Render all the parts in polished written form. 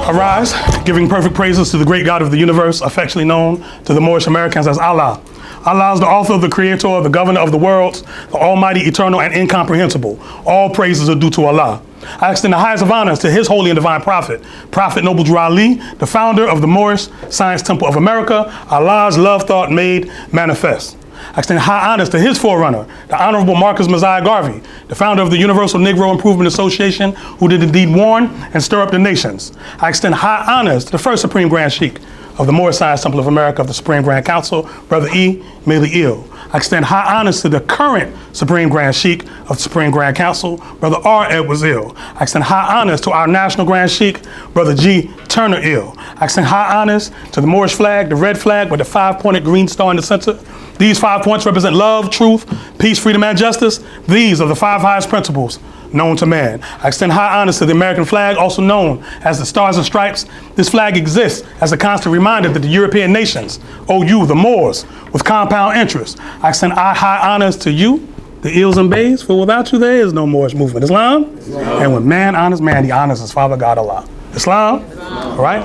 Arise, giving perfect praises to the great God of the universe, affectionately known to the Moorish Americans as Allah. Allah is the author, the creator, the governor of the worlds, the almighty, eternal, and incomprehensible. All praises are due to Allah. I extend the highest of honors to his holy and divine prophet, Prophet Noble Drew Ali, the founder of the Moorish Science Temple of America, Allah's love thought made manifest. I extend high honors to his forerunner, the Honorable Marcus Mosiah Garvey, the founder of the Universal Negro Improvement Association, who did indeed warn and stir up the nations. I extend high honors to the first Supreme Grand Sheikh of the Moorish Science Temple of America of the Supreme Grand Council, Brother Ranesi-El. I extend high honors to the current Supreme Grand Sheikh of the Supreme Grand Council, Brother R. Edwards-El. I extend high honors to our National Grand Sheikh, Brother G. Turner-El. I extend high honors to the Moorish flag, the red flag with the 5-pointed green star in the center. These 5 points represent love, truth, peace, freedom, and justice. These are the 5 highest principles known to man. I extend high honors to the American flag, also known as the Stars and Stripes. This flag exists as a constant reminder that the European nations owe you, the Moors, with compound interest. I extend high honors to you, the Eels and Bays, for without you there is no Moorish movement. Islam? And when man honors man, he honors his Father God Allah. Islam? All right?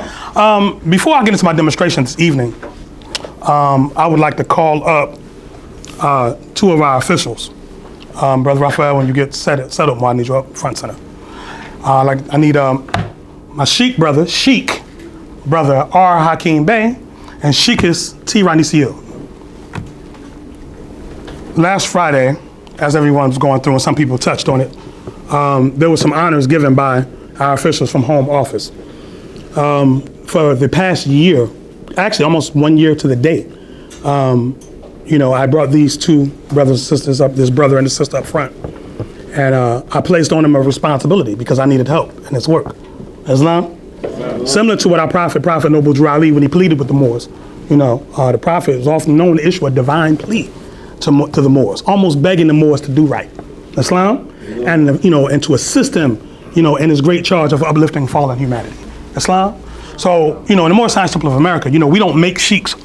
Before I get into my demonstration this evening, I would like to call up 2 of our officials. Brother Raphael, when you get set up, I need you up front center. I need my Sheikh brother R. Hakeem Bey, and Sheikhess T. Ranesi-El. Last Friday, as everyone was going through, and some people touched on it, there were some honors given by our officials from Home Office. For the past year, actually almost 1 year to the date, I brought these 2 brothers and sisters up, this brother and this sister up front, and I placed on them a responsibility because I needed help in this work. Islam? Similar to what our prophet Noble Drew Ali, when he pleaded with the Moors, the prophet is often known to issue a divine plea to the Moors, almost begging the Moors to do right. Islam? And, and to assist him, in his great charge of uplifting fallen humanity. Islam? So, in the Moorish Science Temple of America, we don't make sheiks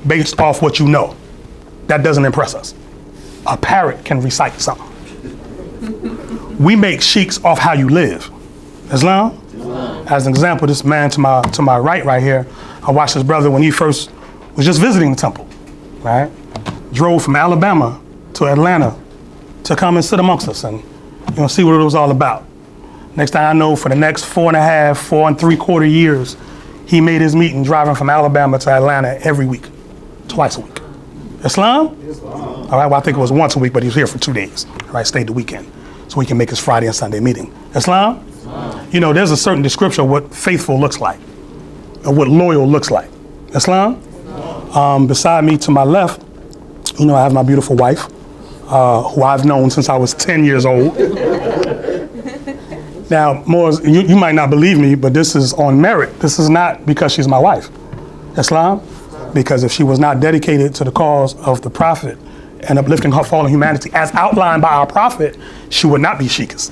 based off what you know. That doesn't impress us. A parrot can recite something. We make sheiks off how you live. Islam? As an example, this man to my right here, I watched his brother when he first was just visiting the temple, right? Drove from Alabama to Atlanta to come and sit amongst us and see what it was all about. Next thing I know, for the next 4 3/4 years, he made his meeting driving from Alabama to Atlanta every week, twice a week. Islam? All right, well, I think it was once a week, but he was here for 2 days. All right, stayed the weekend so he can make his Friday and Sunday meeting. Islam? There's a certain description of what faithful looks like, or what loyal looks like. Islam? Beside me to my left, I have my beautiful wife, who I've known since I was 10 years old. Now, Moors, you might not believe me, but this is on merit. This is not because she's my wife. Islam? Because if she was not dedicated to the cause of the prophet and uplifting her fallen humanity as outlined by our prophet, she would not be sheikhess.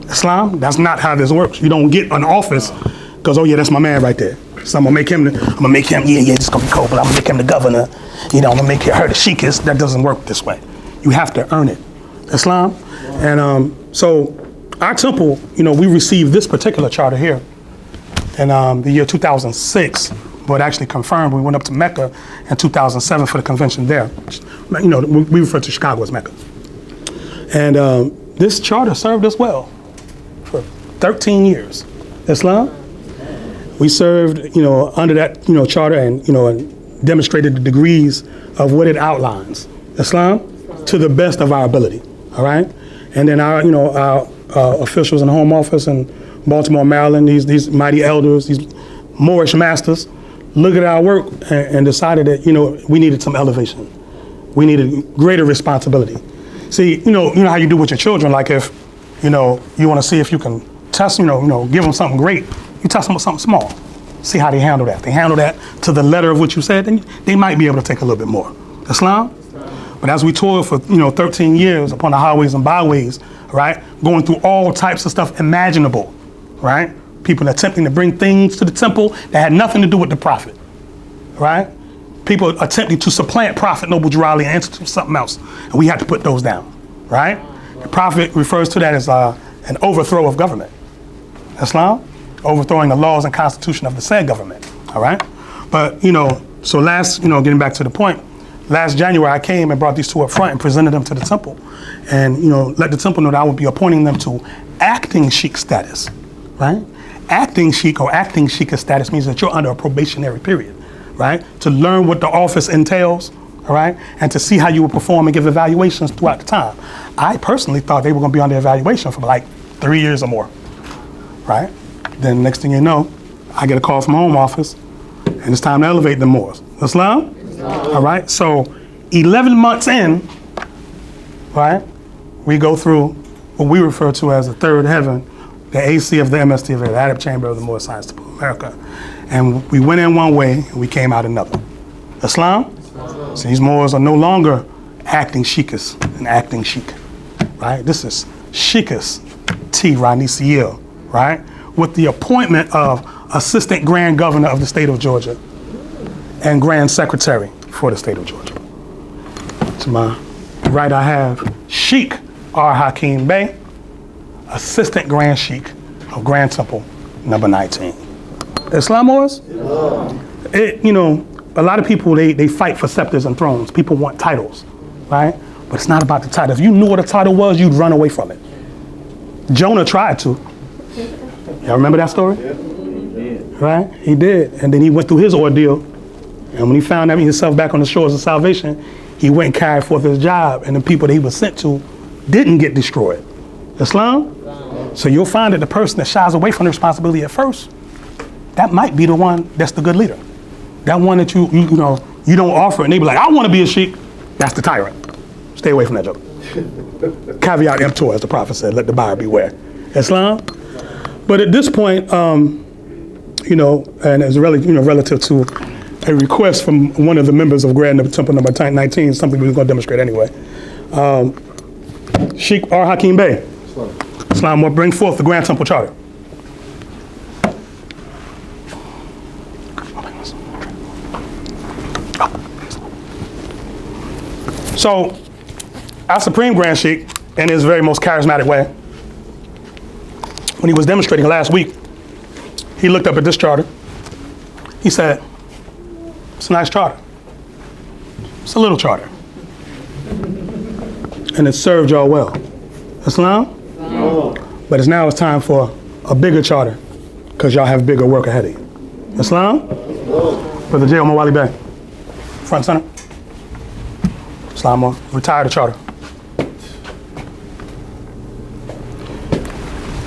Islam? That's not how this works. You don't get an office because, oh yeah, that's my man right there. So I'm gonna make him, it's gonna be cold, but I'm gonna make him the governor. I'm gonna make her the sheikhess. That doesn't work this way. You have to earn it. Islam? And so our temple, we received this particular charter here in the year 2006, but actually confirmed. We went up to Mecca in 2007 for the convention there. We refer to Chicago as Mecca. And this charter served us well for 13 years. Islam? We served, under that, charter and, and demonstrated the degrees of what it outlines. Islam? To the best of our ability. All right? And then our officials in the Home Office in Baltimore, Maryland, these mighty elders, these Moorish masters, looked at our work and decided that, we needed some elevation. We needed greater responsibility. See, you know how you do with your children, like if, you want to see if you can test, give them something great, you test them with something small. See how they handle that. They handle that to the letter of what you said, then they might be able to take a little bit more. Islam? But as we toured for, 13 years upon the highways and byways, right, going through all types of stuff imaginable, right? People attempting to bring things to the temple that had nothing to do with the prophet, right? People attempting to supplant Prophet Noble Drew Ali and institute something else, and we had to put those down, right? The Prophet refers to that as an overthrow of government. Islam, overthrowing the laws and constitution of the said government. All right, but so last, getting back to the point, last January I came and brought these two up front and presented them to the temple, and let the temple know that I would be appointing them to acting sheikh status, right? Acting sheikh or acting sheikh status means that you're under a probationary period, right? To learn what the office entails, all right, and to see how you will perform and give evaluations throughout the time. I personally thought they were going to be under evaluation for like 3 years or more, right? Then next thing you know, I get a call from home office, and it's time to elevate them more. Islam? All right, so 11 months in, right, we go through what we refer to as the third heaven, the AC of the MSTV, the Adab Chamber of the Moorish Science Temple of America. And we went in one way and we came out another. Islam? So these Moors are no longer acting sheikhs and acting sheikh, right? This is Sheikhs Heru Ranesi-El, right? With the appointment of Assistant Grand Governor of the state of Georgia and Grand Secretary for the state of Georgia. To my right, I have Sheikh R. Hakeem Bey, Assistant Grand Sheikh of Grand Temple number 19. Islam Moors? A lot of people, they fight for scepters and thrones. People want titles, right? But it's not about the title. If you knew what a title was, you'd run away from it. Jonah tried to. Y'all remember that story? Yeah. Right? He did. And then he went through his ordeal. And when he found himself back on the shores of salvation, he went and carried forth his job. And the people that he was sent to didn't get destroyed. Islam? So you'll find that the person that shies away from the responsibility at first, that might be the one that's the good leader. That one that you don't offer, and they be like, I want to be a sheikh. That's the tyrant. Stay away from that joke. Caveat emptor, as the Prophet said, let the buyer beware. Islam? But at this point, and as relative to a request from one of the members of Grand Temple number 19, something we were going to demonstrate anyway. Sheikh R. Hakeem Bey, Islam will bring forth the Grand Temple Charter. So, our Supreme Grand Sheikh, in his very most charismatic way, when he was demonstrating last week, he looked up at this charter. He said, it's a nice charter. It's a little charter. And it served y'all well. Islam? No. But it's time for a bigger charter because y'all have bigger work ahead of you. Islam? No. Brother J. Omar Wali Bey, front center. Islam, retire the charter.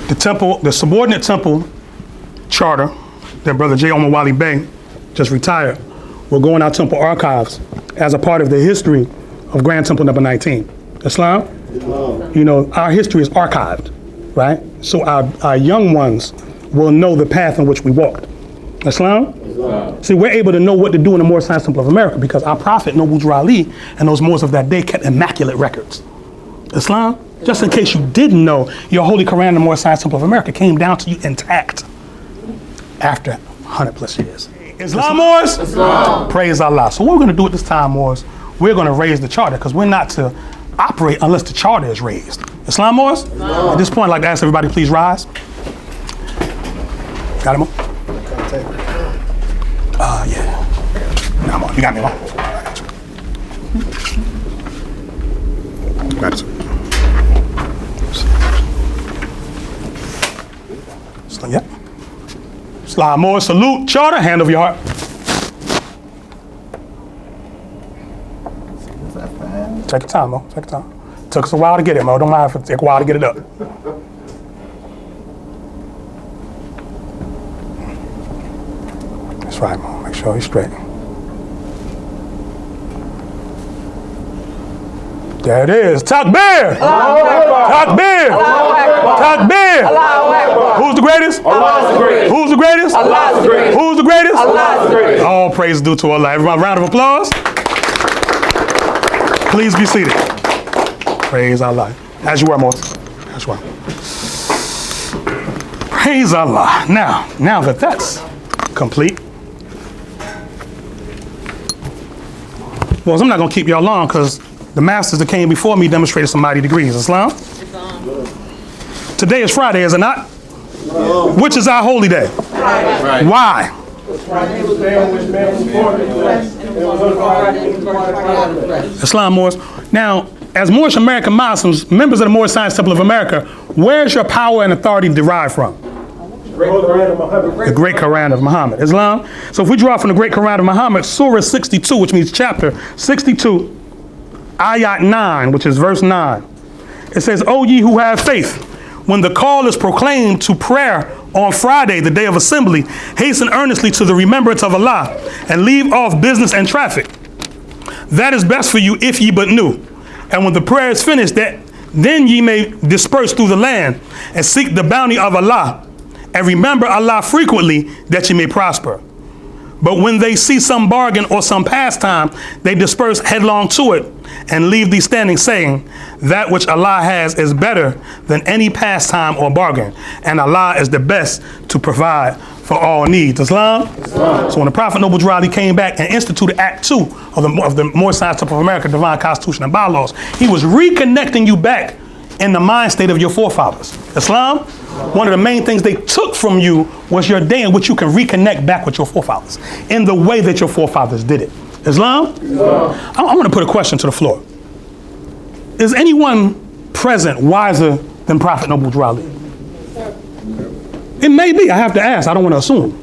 The temple, the subordinate temple charter that Brother J. Omar Wali Bey just retired will go in our temple archives as a part of the history of Grand Temple number 19. Islam? Our history is archived, right? So our young ones will know the path in which we walked. Islam? See, we're able to know what to do in the Moorish Science Temple of America because our prophet, Noble Drew Ali, and those Moors of that day kept immaculate records. Islam? Just in case you didn't know, your Holy Quran and the Moorish Science Temple of America came down to you intact after 100 plus years. Islam, Moors? Islam. Praise Allah. So what we're going to do at this time, Moors, we're going to raise the charter because we're not to operate unless the charter is raised. Islam, Moors? Islam. At this point, I'd like to ask everybody, please rise. Got him on? Yeah. No, I'm on. You got me on. I got you. Got it. Yep. Islam Moors, salute, charter, hand over your heart. Take your time, Mo. Take your time. Took us a while to get it, Mo. Don't mind if it take a while to get it up. That's right, Mo. Make sure he's straight. There it is. Takbir! Takbir! Takbir! Who's the greatest? Allah's the greatest. Who's the greatest? Allah's the greatest. Who's the greatest? Allah's the greatest. All praise due to Allah. Everyone, round of applause. Please be seated. Praise Allah. As you are, Moses. As you are. Praise Allah. Now that that's complete, well, I'm not going to keep y'all long because the masters that came before me demonstrated some mighty degrees. Islam? Today is Friday, is it not? Which is our holy day? Why? Islam Moors. Now, as Moorish American Muslims, members of the Moorish Science Temple of America, where's your power and authority derived from? The Great Quran of Muhammad. Islam. So if we draw from the Great Quran of Muhammad, Surah 62, which means chapter 62, Ayat 9, which is verse 9. It says, O ye who have faith, when the call is proclaimed to prayer on Friday, the day of assembly, hasten earnestly to the remembrance of Allah and leave off business and traffic. That is best for you if ye but knew. And when the prayer is finished, then ye may disperse through the land and seek the bounty of Allah and remember Allah frequently that ye may prosper. But when they see some bargain or some pastime, they disperse headlong to it and leave thee standing, saying, that which Allah has is better than any pastime or bargain, and Allah is the best to provide for all needs. Islam? So when the Prophet Noble Drew Ali came back and instituted Act 2 of the Moorish Science Temple of America Divine Constitution and Bylaws, he was reconnecting you back in the mind state of your forefathers. Islam? One of the main things they took from you was your day in which you can reconnect back with your forefathers in the way that your forefathers did it. Islam? I want to put a question to the floor. Is anyone present wiser than Prophet Noble Drew Ali? It may be. I have to ask. I don't want to assume.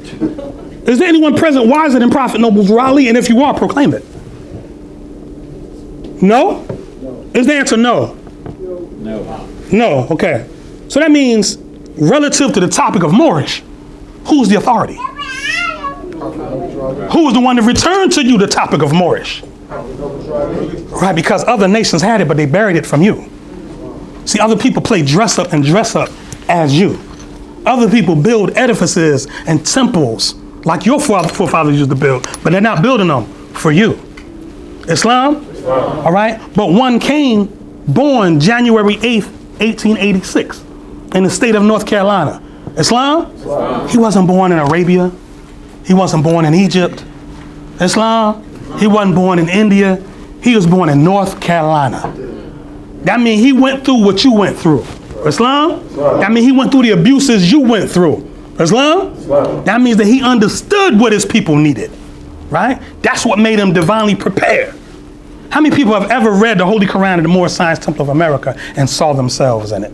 Is there anyone present wiser than Prophet Noble Drew Ali? And if you are, proclaim it. No? Is the answer no? No. Okay. So that means, relative to the topic of Moorish, who's the authority? Who is the one to return to you the topic of Moorish? Right, because other nations had it, but they buried it from you. See, other people play dress up as you. Other people build edifices and temples like your forefathers used to build, but they're not building them for you. Islam? All right? But one came born January 8th, 1886 in the state of North Carolina. Islam? He wasn't born in Arabia. He wasn't born in Egypt. Islam? He wasn't born in India. He was born in North Carolina. That means he went through what you went through. Islam? That means he went through the abuses you went through. Islam? That means that he understood what his people needed. Right? That's what made him divinely prepared. How many people have ever read the Holy Quran in the Moorish Science Temple of America and saw themselves in it?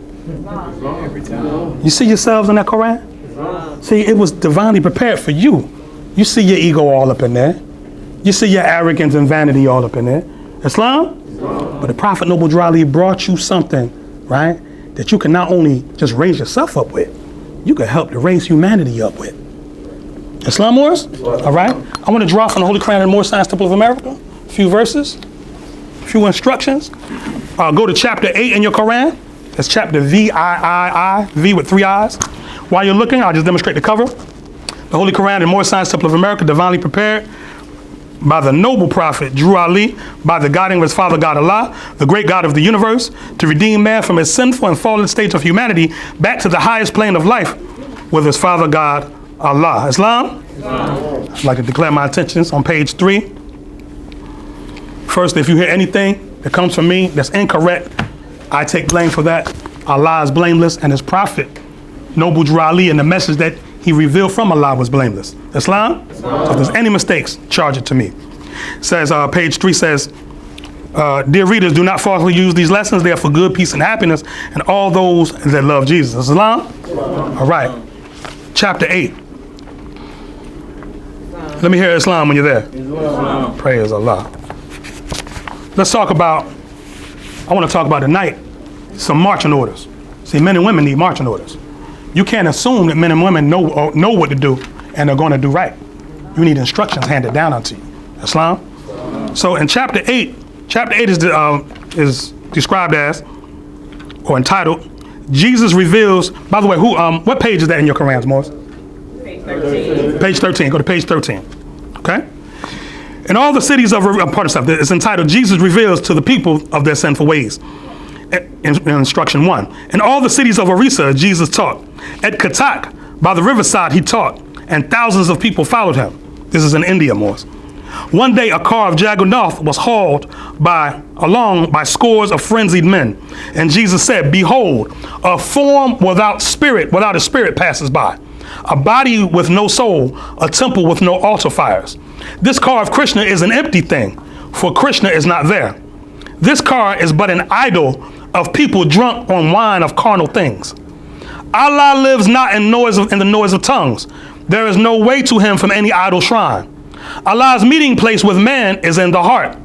You see yourselves in that Quran? See, it was divinely prepared for you. You see your ego all up in there. You see your arrogance and vanity all up in there. Islam? But the Prophet Noble Drew Ali brought you something, right, that you can not only just raise yourself up with, you can help to raise humanity up with. Islam Moors? All right. I want to draw from the Holy Quran and the Moorish Science Temple of America a few verses, a few instructions. Go to chapter 8 in your Quran. That's chapter V-I-I-I, V with 3 eyes. While you're looking, I'll just demonstrate the cover. The Holy Quran and Moorish Science Temple of America, divinely prepared by the noble prophet Drew Ali, by the guiding of his father God Allah, the great God of the universe, to redeem man from his sinful and fallen state of humanity back to the highest plane of life with his father God Allah. Islam? I'd like to declare my intentions on page 3. First, if you hear anything that comes from me that's incorrect, I take blame for that. Allah is blameless, and his prophet, Noble Drew Ali, and the message that he revealed from Allah was blameless. Islam? So if there's any mistakes, charge it to me. It says, page 3 says, dear readers, do not falsely use these lessons. They are for good, peace, and happiness, and all those that love Jesus. Islam? All right. Chapter 8. Let me hear Islam when you're there. Islam. Praise Allah. Let's talk about, I want to talk about tonight, some marching orders. See, men and women need marching orders. You can't assume that men and women know what to do and are going to do right. You need instructions handed down unto you. Islam? So in chapter 8 is described as, or entitled, Jesus reveals, by the way, what page is that in your Qurans, Morris? Page 13. Page 13, go to page 13, okay? In all the cities of, part of stuff, it's entitled, Jesus reveals to the people of their sinful ways. In instruction 1. In all the cities of Orissa, Jesus taught. At Katak, by the riverside, he taught, and thousands of people followed him. This is in India, Morris. One day a car of Jagunnath was hauled along by scores of frenzied men. And Jesus said, behold, a form without a spirit passes by. A body with no soul, a temple with no altar fires. This car of Krishna is an empty thing, for Krishna is not there. This car is but an idol of people drunk on wine of carnal things. Allah lives not in the noise of tongues. There is no way to him from any idol shrine. Allah's meeting place with man is in the heart,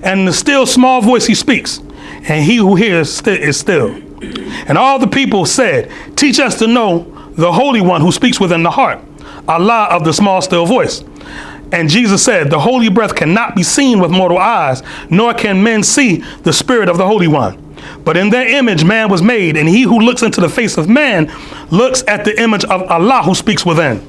and in the still small voice he speaks, and he who hears is still. And all the people said, teach us to know the Holy One who speaks within the heart, Allah of the small still voice. And Jesus said, the holy breath cannot be seen with mortal eyes, nor can men see the spirit of the Holy One. But in their image man was made, and he who looks into the face of man looks at the image of Allah who speaks within.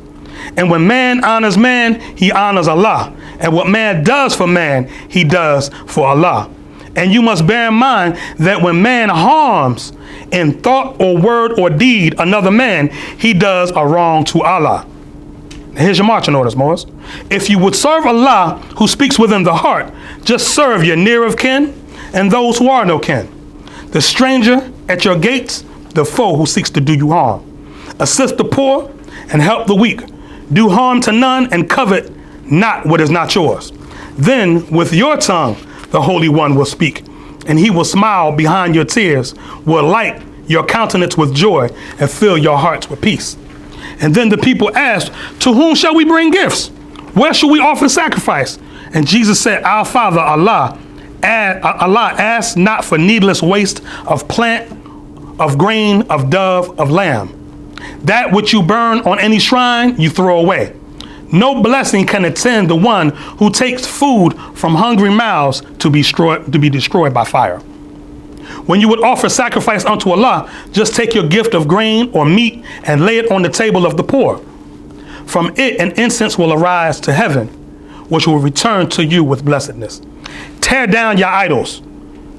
And when man honors man, he honors Allah. And what man does for man, he does for Allah. And you must bear in mind that when man harms in thought or word or deed another man, he does a wrong to Allah. Now here's your marching orders, Moors. If you would serve Allah who speaks within the heart, just serve your near of kin and those who are no kin. The stranger at your gates, the foe who seeks to do you harm. Assist the poor and help the weak. Do harm to none and covet not what is not yours. Then with your tongue, the Holy One will speak, and he will smile behind your tears, will light your countenance with joy, and fill your hearts with peace. And then the people asked, to whom shall we bring gifts? Where shall we offer sacrifice? And Jesus said, our Father, Allah asks not for needless waste of plant, of grain, of dove, of lamb. That which you burn on any shrine, you throw away. No blessing can attend the one who takes food from hungry mouths to be destroyed by fire. When you would offer sacrifice unto Allah, just take your gift of grain or meat and lay it on the table of the poor. From it an incense will arise to heaven, which will return to you with blessedness. Tear down your idols,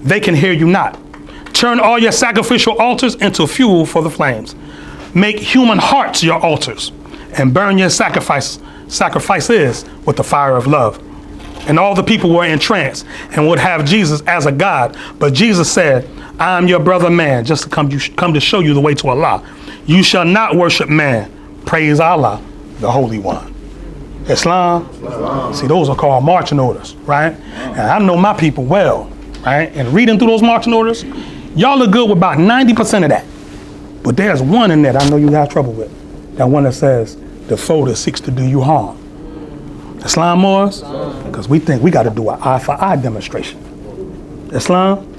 they can hear you not. Turn all your sacrificial altars into fuel for the flames. Make human hearts your altars, and burn your sacrifices with the fire of love. And all the people were entranced and would have Jesus as a God. But Jesus said, I am your brother man, just to come to show you the way to Allah. You shall not worship man. Praise Allah, the Holy One. Islam. See, those are called marching orders, right? And I know my people well, right? And reading through those marching orders, y'all are good with about 90% of that. But there's one in that I know you have trouble with. That one that says, the foe that seeks to do you harm. Islam, Moors? Because we think we got to do an eye for eye demonstration. Islam?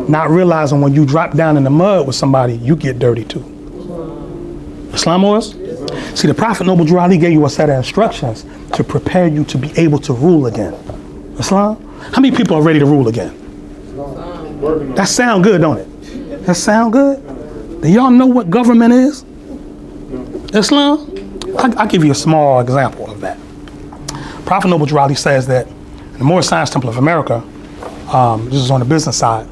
Not realizing when you drop down in the mud with somebody, you get dirty too. Islam, Moors? See, the Prophet Noble Drew Ali gave you a set of instructions to prepare you to be able to rule again. Islam? How many people are ready to rule again? That sound good, don't it? That sound good? Do y'all know what government is? Islam? I'll give you a small example of that. Prophet Noble Drew Ali says that in the Moorish Science Temple of America, this is on the business side,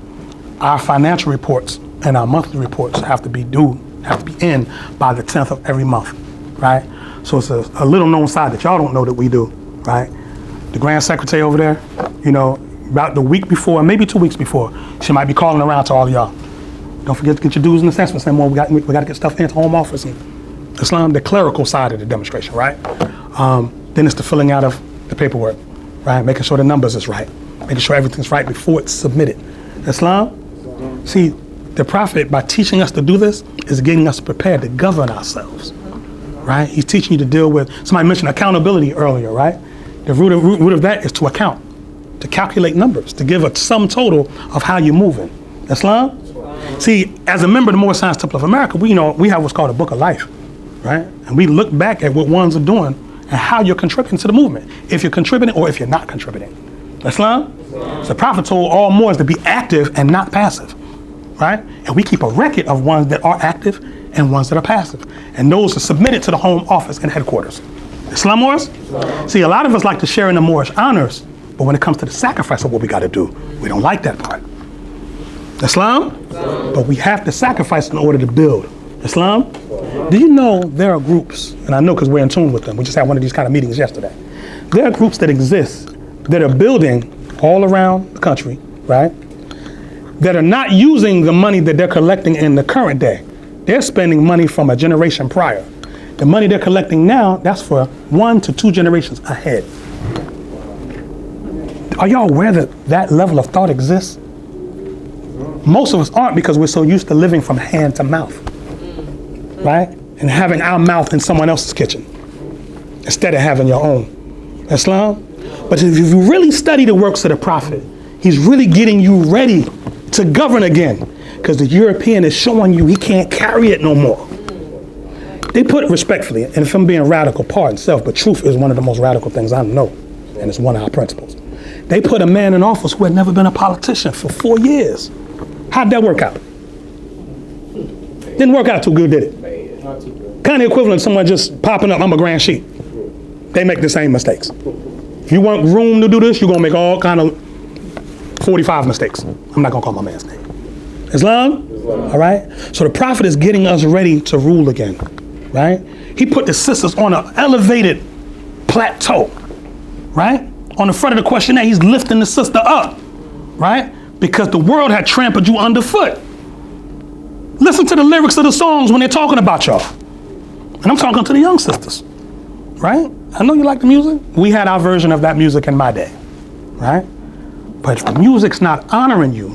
our financial reports and our monthly reports have to be in by the 10th of every month, right? So it's a little known side that y'all don't know that we do, right? The Grand Secretary over there, you know, about the week before, maybe 2 weeks before, she might be calling around to all of y'all. Don't forget to get your dues and assessments. Saying, well, we got to get stuff into home office and Islam, the clerical side of the demonstration, right? Then it's the filling out of the paperwork, right? Making sure the numbers is right, making sure everything's right before it's submitted. Islam, see, the Prophet, by teaching us to do this, is getting us prepared to govern ourselves, right? He's teaching you to deal with, somebody mentioned accountability earlier, right? The root of that is to account, to calculate numbers, to give a sum total of how you're moving. Islam? See, as a member of the Moorish Science Temple of America, we have what's called a book of life, right? And we look back at what ones are doing and how you're contributing to the movement, if you're contributing or if you're not contributing. Islam? So the Prophet told all Moors to be active and not passive, right? And we keep a record of ones that are active and ones that are passive. And those are submitted to the home office and headquarters. Islam, Moors? See, a lot of us like to share in the Moorish honors, but when it comes to the sacrifice of what we got to do, we don't like that part. Islam? But we have to sacrifice in order to build. Islam? Do you know there are groups, and I know because we're in tune with them, we just had one of these kind of meetings yesterday. There are groups that exist that are building all around the country, right? That are not using the money that they're collecting in the current day. They're spending money from a generation prior. The money they're collecting now, that's for 1 to 2 generations ahead. Are y'all aware that that level of thought exists? Most of us aren't, because we're so used to living from hand to mouth, right? And having our mouth in someone else's kitchen instead of having your own. Islam? But if you really study the works of the prophet, he's really getting you ready to govern again, because the European is showing you he can't carry it no more. They put, respectfully, and if I'm being radical, pardon self, but truth is one of the most radical things I know, and it's one of our principles. They put a man in office who had never been a politician for 4 years. How'd that work out? Didn't work out too good, did it? Kind of equivalent to someone just popping up, I'm a grand sheep. They make the same mistakes. If you want room to do this, you're gonna make all kind of 45 mistakes. I'm not gonna call my man's name. Islam? All right? So the prophet is getting us ready to rule again, right? He put the sisters on an elevated plateau, right? On the front of the questionnaire, he's lifting the sister up, right? Because the world had trampled you underfoot. Listen to the lyrics of the songs when they're talking about y'all. And I'm talking to the young sisters, right? I know you like the music. We had our version of that music in my day, right? But if the music's not honoring you,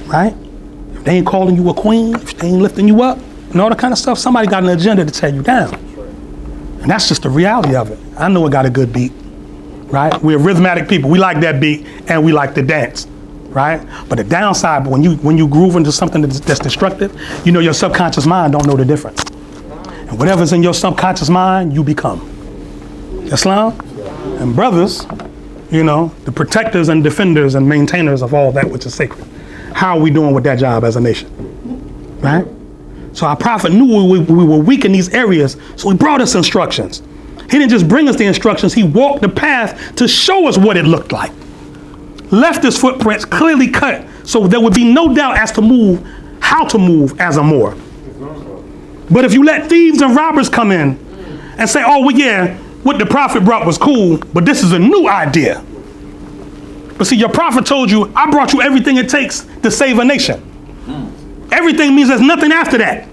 right? If they ain't calling you a queen, if they ain't lifting you up, and all that kind of stuff, somebody got an agenda to tear you down. And that's just the reality of it. I know it got a good beat, right? We're rhythmatic people. We like that beat and we like to dance, right? But the downside, when you groove into something that's destructive, you know your subconscious mind don't know the difference. And whatever's in your subconscious mind, you become. Islam? And brothers, you know, the protectors and defenders and maintainers of all that which is sacred. How are we doing with that job as a nation, right? So our prophet knew we were weak in these areas, so he brought us instructions. He didn't just bring us the instructions, he walked the path to show us what it looked like. Left his footprints clearly cut, so there would be no doubt as to how to move as a Moor. But if you let thieves and robbers come in and say, oh, well, yeah, what the prophet brought was cool, but this is a new idea. But see, your prophet told you, I brought you everything it takes to save a nation. Everything means there's nothing after that.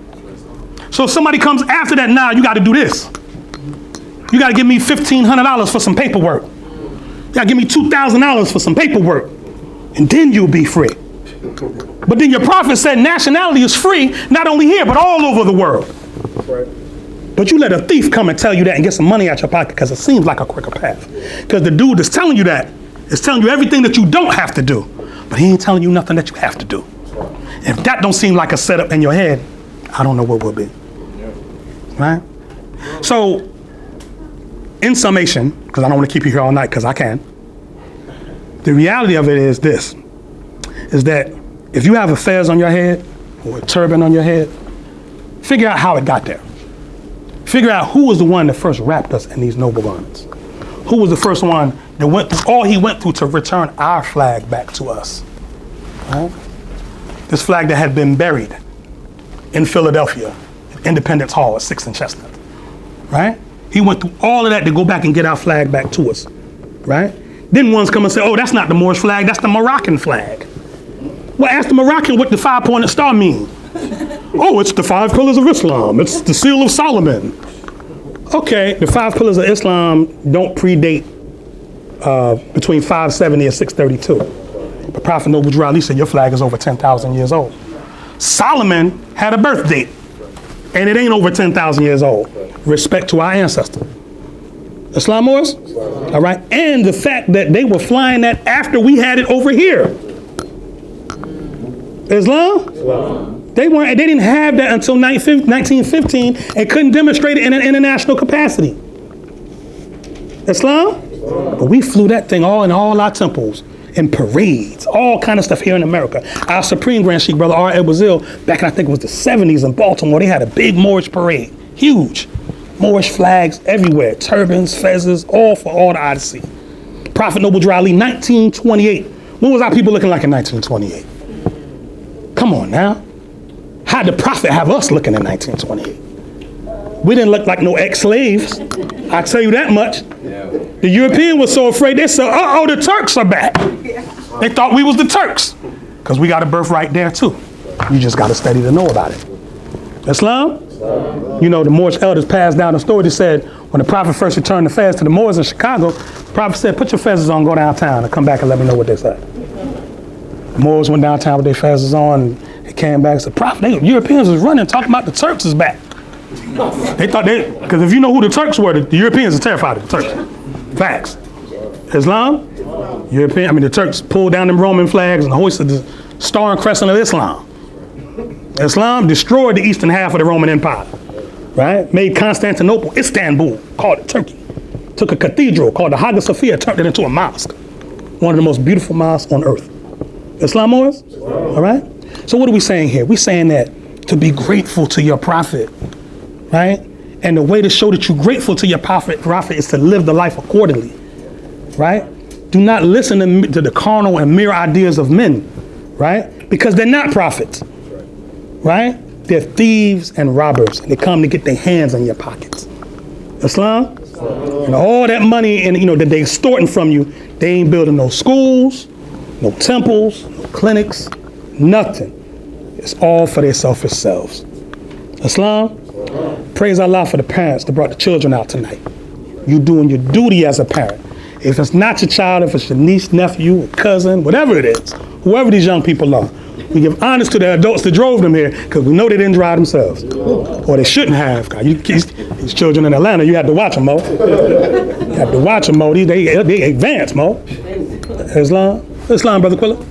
So if somebody comes after that, now you got to do this. You got to give me $1,500 for some paperwork. You got to give me $2,000 for some paperwork. And then you'll be free. But then your prophet said nationality is free, not only here, but all over the world. But you let a thief come and tell you that and get some money out your pocket because it seems like a quicker path. Because the dude that's telling you that is telling you everything that you don't have to do, but he ain't telling you nothing that you have to do. If that don't seem like a setup in your head, I don't know what will be. Right? So, in summation, because I don't want to keep you here all night because I can, the reality of it is this, is that if you have affairs on your head or a turban on your head, figure out how it got there. Figure out who was the one that first wrapped us in these noble garments. Who was the first one that went through all he went through to return our flag back to us. Right? This flag that had been buried in Philadelphia, Independence Hall at 6th and Chestnut. Right? He went through all of that to go back and get our flag back to us. Right? Then ones come and say, oh, that's not the Moorish flag, that's the Moroccan flag. Well, ask the Moroccan what the 5-pointed star means. Oh, it's the 5 pillars of Islam. It's the seal of Solomon. Okay, the 5 pillars of Islam don't predate between 570 and 632. But Prophet Noble Drew Ali said your flag is over 10,000 years old. Solomon had a birth date, and it ain't over 10,000 years old. Respect to our ancestors. Islam Moors? All right, and the fact that they were flying that after we had it over here. Islam? They didn't have that until 1915 and couldn't demonstrate it in an international capacity. Islam? But we flew that thing all in all our temples, in parades, all kind of stuff here in America. Our Supreme Grand Sheikh, Brother R. Ed Wazil, back in I think it was the 70s in Baltimore, they had a big Moorish parade, huge. Moorish flags everywhere, turbans, fezzes, all for all the eye to see. Prophet Noble Drew Ali, 1928. What was our people looking like in 1928? Come on now. How'd the prophet have us looking in 1928? We didn't look like no ex-slaves. I tell you that much. The European was so afraid. They said, uh-oh, the Turks are back. They thought we was the Turks. Because we got a birthright there too. You just got to study to know about it. Islam? You know, the Moorish elders passed down the story that said, when the prophet first returned the fez to the Moors in Chicago, the prophet said, put your fezzes on, go downtown, and come back and let me know what they said. The Moors went downtown with their fezzes on, and they came back and said, prophet, Europeans was running, talking about the Turks is back. They thought because if you know who the Turks were, the Europeans are terrified of the Turks. Facts. Islam? The Turks pulled down them Roman flags and hoisted the star and crescent of Islam. Islam destroyed the eastern half of the Roman Empire, right? Made Constantinople, Istanbul, called it Turkey. Took a cathedral called the Hagia Sophia, turned it into a mosque. One of the most beautiful mosques on earth. Islam was? All right? So what are we saying here? We're saying that to be grateful to your prophet, right? And the way to show that you're grateful to your prophet is to live the life accordingly, right? Do not listen to the carnal and mere ideas of men, right? Because they're not prophets, right? They're thieves and robbers. And they come to get their hands in your pockets. Islam? And all that money that they extorting from you, they ain't building no schools, no temples, no clinics, nothing. It's all for their selfish selves. Islam? Praise Allah for the parents that brought the children out tonight. You doing your duty as a parent. If it's not your child, if it's your niece, nephew, or cousin, whatever it is, whoever these young people are, we give honors to the adults that drove them here because we know they didn't drive themselves. Or they shouldn't have. These children in Atlanta, you had to watch them, Mo. You had to watch them, Mo. They advance, Mo. Islam? Islam, Brother Quilla?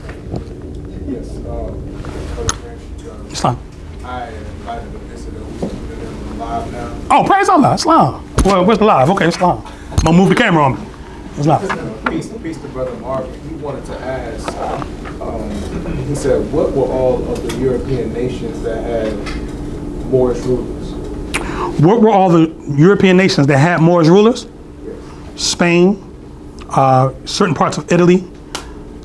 Islam. I invited the visitor who's live now. Oh, praise Allah, Islam. Well, where's the live? Okay, Islam. I'm gonna move the camera on me. Islam. Peace to Brother Marvin. He wanted to ask, he said, what were all of the European nations that had Moorish rulers? What were all the European nations that had Moorish rulers? Spain, certain parts of Italy,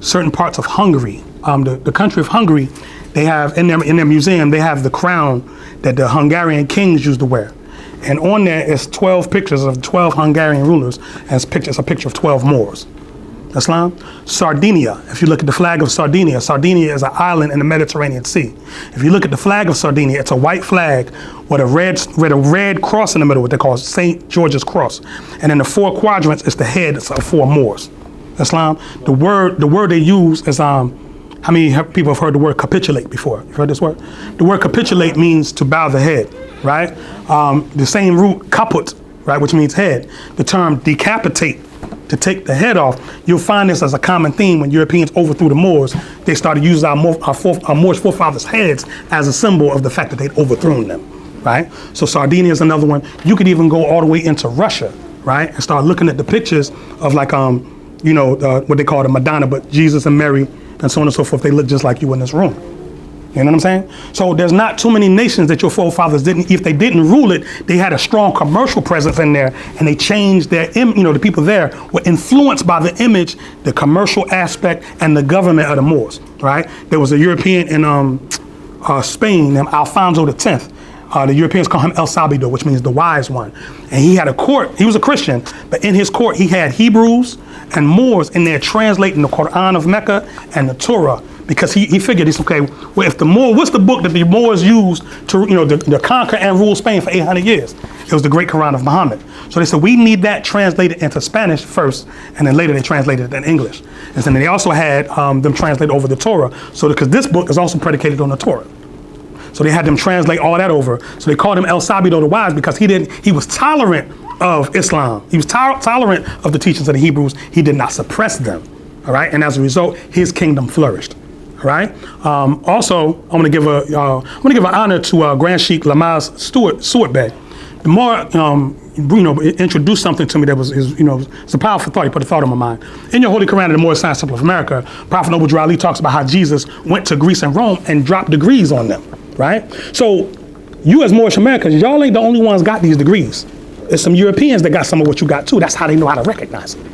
certain parts of Hungary. The country of Hungary, they have in their museum, they have the crown that the Hungarian kings used to wear. And on there is 12 pictures of 12 Hungarian rulers, and it's a picture of 12 Moors. Islam? Sardinia, if you look at the flag of Sardinia, Sardinia is an island in the Mediterranean Sea. If you look at the flag of Sardinia, it's a white flag with a red cross in the middle, what they call St. George's Cross. And in the four quadrants, it's the heads of 4 Moors. Islam? The word they use is, how many people have heard the word capitulate before? You've heard this word? The word capitulate means to bow the head, right? The same root, kaput, right, which means head. The term decapitate, to take the head off. You'll find this as a common theme when Europeans overthrew the Moors. They started using our Moorish forefathers' heads as a symbol of the fact that they'd overthrown them, right? So Sardinia is another one. You could even go all the way into Russia, right, and start looking at the pictures of like, what they call the Madonna, but Jesus and Mary and so on and so forth. They look just like you in this room. You know what I'm saying? So there's not too many nations that your forefathers didn't, if they didn't rule it, they had a strong commercial presence in there, and they changed their, the people there were influenced by the image, the commercial aspect, and the government of the Moors, right? There was a European in Spain named Alfonso X. The Europeans call him El Sabido, which means the wise one. And he had a court, he was a Christian, but in his court, he had Hebrews and Moors in there translating the Quran of Mecca and the Torah, because he figured, it's okay, well, if the Moor, what's the book that the Moors used to, to conquer and rule Spain for 800 years? It was the Great Quran of Muhammad. So they said, we need that translated into Spanish first, and then later they translated it in English. And then they also had them translate over the Torah, so because this book is also predicated on the Torah. So they had them translate all that over. So they called him El Sabido the Wise, because he was tolerant of Islam. He was tolerant of the teachings of the Hebrews. He did not suppress them, all right? And as a result, his kingdom flourished, all right? Also, I want to give an honor to Grand Sheikh Lamaz Stewart Bey. The more, introduced something to me that was, it's a powerful thought. He put a thought on my mind. In your Holy Quran and the Moorish Science Temple of America, Prophet Noble Drew Ali talks about how Jesus went to Greece and Rome and dropped degrees on them, right? So you as Moorish Americans, y'all ain't the only ones got these degrees. There's some Europeans that got some of what you got too. That's how they know how to recognize it.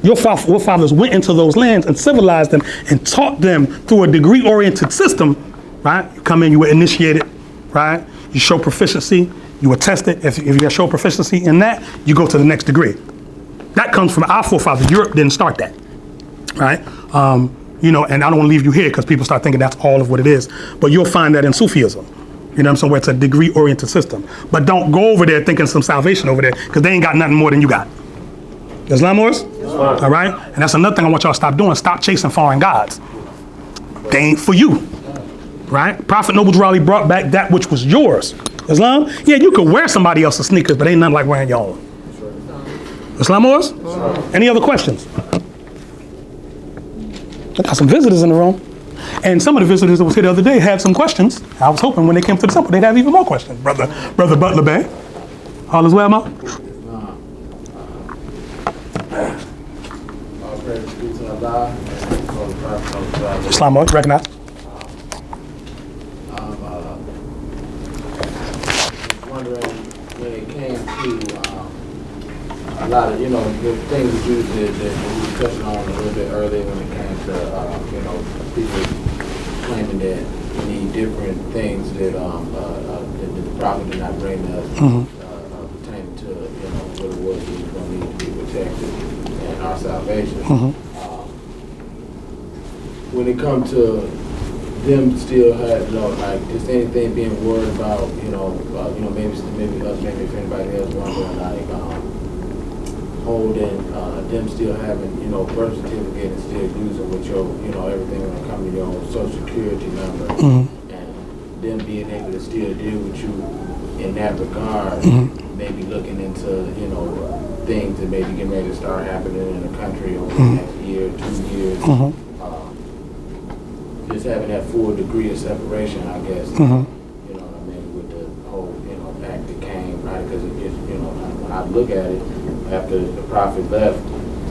Your forefathers went into those lands and civilized them and taught them through a degree-oriented system, right? You come in, you were initiated, right? You show proficiency, You attest it. If you show proficiency in that, you go to the next degree. That comes from our forefathers. Europe didn't start that, right? You know, and I don't want to leave you here because people start thinking that's all of what it is. But you'll find that in Sufism. You know what I'm saying? Where it's a degree-oriented system. But don't go over there thinking some salvation over there because they ain't got nothing more than you got. Islam wars? All right? And that's another thing I want y'all to stop doing. Stop chasing foreign gods. They ain't for you, right? Prophet Noble Drew Ali brought back that which was yours. Islam? Yeah, you could wear somebody else's sneakers, but ain't nothing like wearing your own. Islam wars? Any other questions? I got some visitors in the room. And some of the visitors that was here the other day had some questions. I was hoping when they came to the temple, they'd have even more questions. Brother Butler Bay. All is well, Ma? Islam, recognize. Wondering when it came to a lot of, the things that you were touching on a little bit earlier when it came to, people claiming that we need different things that the prophet did not bring us pertaining to, what it was that was going to need to be protected and our salvation. When it comes to them still have, like just anything being worried about, maybe us, maybe if anybody else wondering, like holding, them still having, birth certificate and still using with your, everything when it comes to your social security number, and them being able to still deal with you in that regard, maybe looking into, things that maybe getting ready to start happening in the country over the next year, 2 years. Just having that full degree of separation, I guess, you know what I mean, with the whole, act that came, right? Because when I look at it, after the prophet left,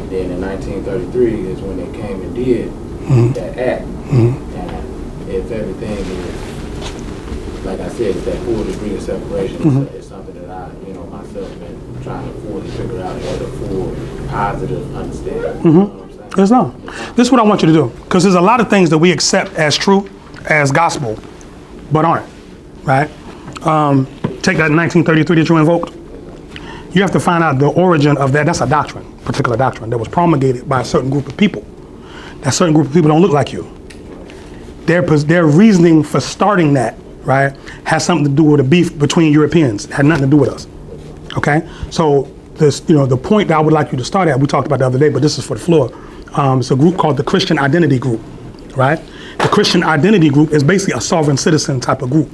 then in 1933 is when they came and did that act. And if everything is, like I said, it's that full degree of separation, it's something that I, myself been trying to fully figure out as a full positive understanding. You know what I'm saying? Islam. This is what I want you to do, because there's a lot of things that we accept as true, as gospel, but aren't, right? Take that 1933 that you invoked. You have to find out the origin of that. That's a doctrine, particular doctrine, that was promulgated by a certain group of people. That certain group of people don't look like you. Their reasoning for starting that, right, has something to do with a beef between Europeans. It had nothing to do with us, okay? So this, the point that I would like you to start at, we talked about the other day, but this is for the floor. It's a group called the Christian Identity Group, right? The Christian Identity Group is basically a sovereign citizen type of group,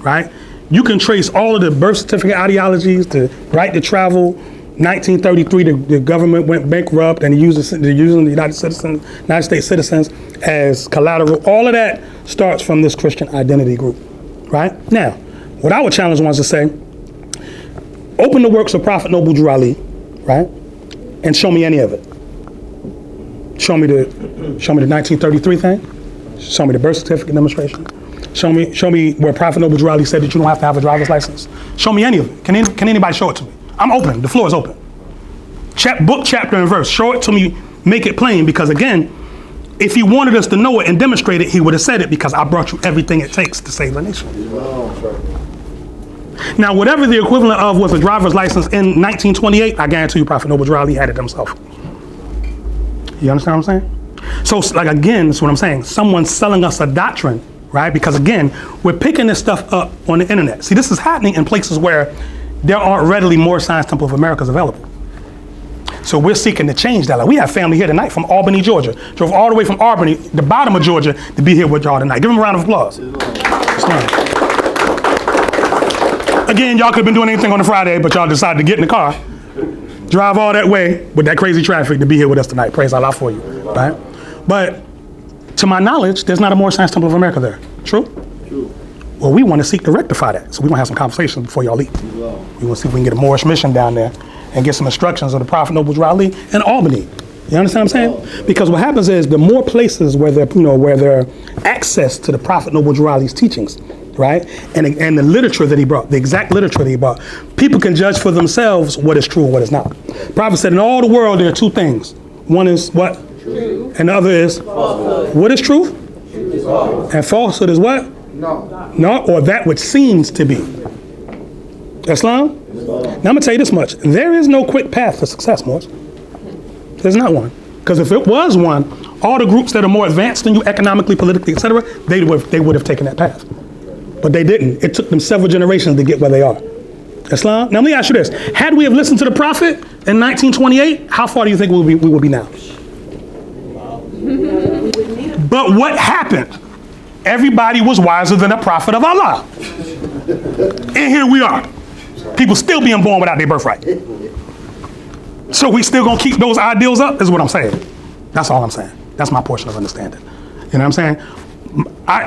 right? You can trace all of the birth certificate ideologies, the right to travel. 1933, the government went bankrupt and they're using the United States citizens as collateral. All of that starts from this Christian Identity Group, right? Now, what I would challenge ones to say, open the works of Prophet Noble Drew Ali, right? And show me any of it. Show me the 1933 thing. Show me the birth certificate demonstration. Show me where Prophet Noble Drew Ali said that you don't have to have a driver's license. Show me any of it. Can anybody show it to me? I'm open. The floor is open. Book, chapter, and verse. Show it to me. Make it plain. Because again, if he wanted us to know it and demonstrate it, he would have said it, because I brought you everything it takes to save the nation. Now, whatever the equivalent of was a driver's license in 1928, I guarantee you Prophet Noble Drew Ali had it himself. You understand what I'm saying? So, like, again, that's what I'm saying. Someone's selling us a doctrine, right? Because again, we're picking this stuff up on the internet. See, this is happening in places where there aren't readily more Science Temple of Americas available. So we're seeking to change that. Like, we have family here tonight from Albany, Georgia. Drove all the way from Albany, the bottom of Georgia, to be here with y'all tonight. Give them a round of applause. Again, y'all could have been doing anything on a Friday, but y'all decided to get in the car, drive all that way with that crazy traffic to be here with us tonight. Praise Allah for you, right? But to my knowledge, there's not a more Science Temple of America there. True? True. Well, we want to seek to rectify that. So we're going to have some conversations before y'all leave. We want to see if we can get a Moorish mission down there and get some instructions of the Prophet Noble Drew Ali in Albany. You understand what I'm saying? Because what happens is the more places where there, where there are access to the Prophet Noble Drew Ali's teachings, right? And the literature that he brought, the exact literature that he brought, people can judge for themselves what is true and what is not. The Prophet said in all the world there are two things. One is what? Truth. And the other is? Falsehood. What is truth? Truth is false. And falsehood is what? No, or that which seems to be. Islam? Now I'm gonna tell you this much. There is no quick path to success, Morris. There's not one. Because if it was one, all the groups that are more advanced than you economically, politically, etc., they would have taken that path. But they didn't. It took them several generations to get where they are. Islam? Now let me ask you this. Had we have listened to the Prophet in 1928, how far do you think we would be now? But what happened? Everybody was wiser than the Prophet of Allah. And here we are. People still being born without their birthright. So we still gonna keep those ideals up, is what I'm saying. That's all I'm saying. That's my portion of understanding. You know what I'm saying?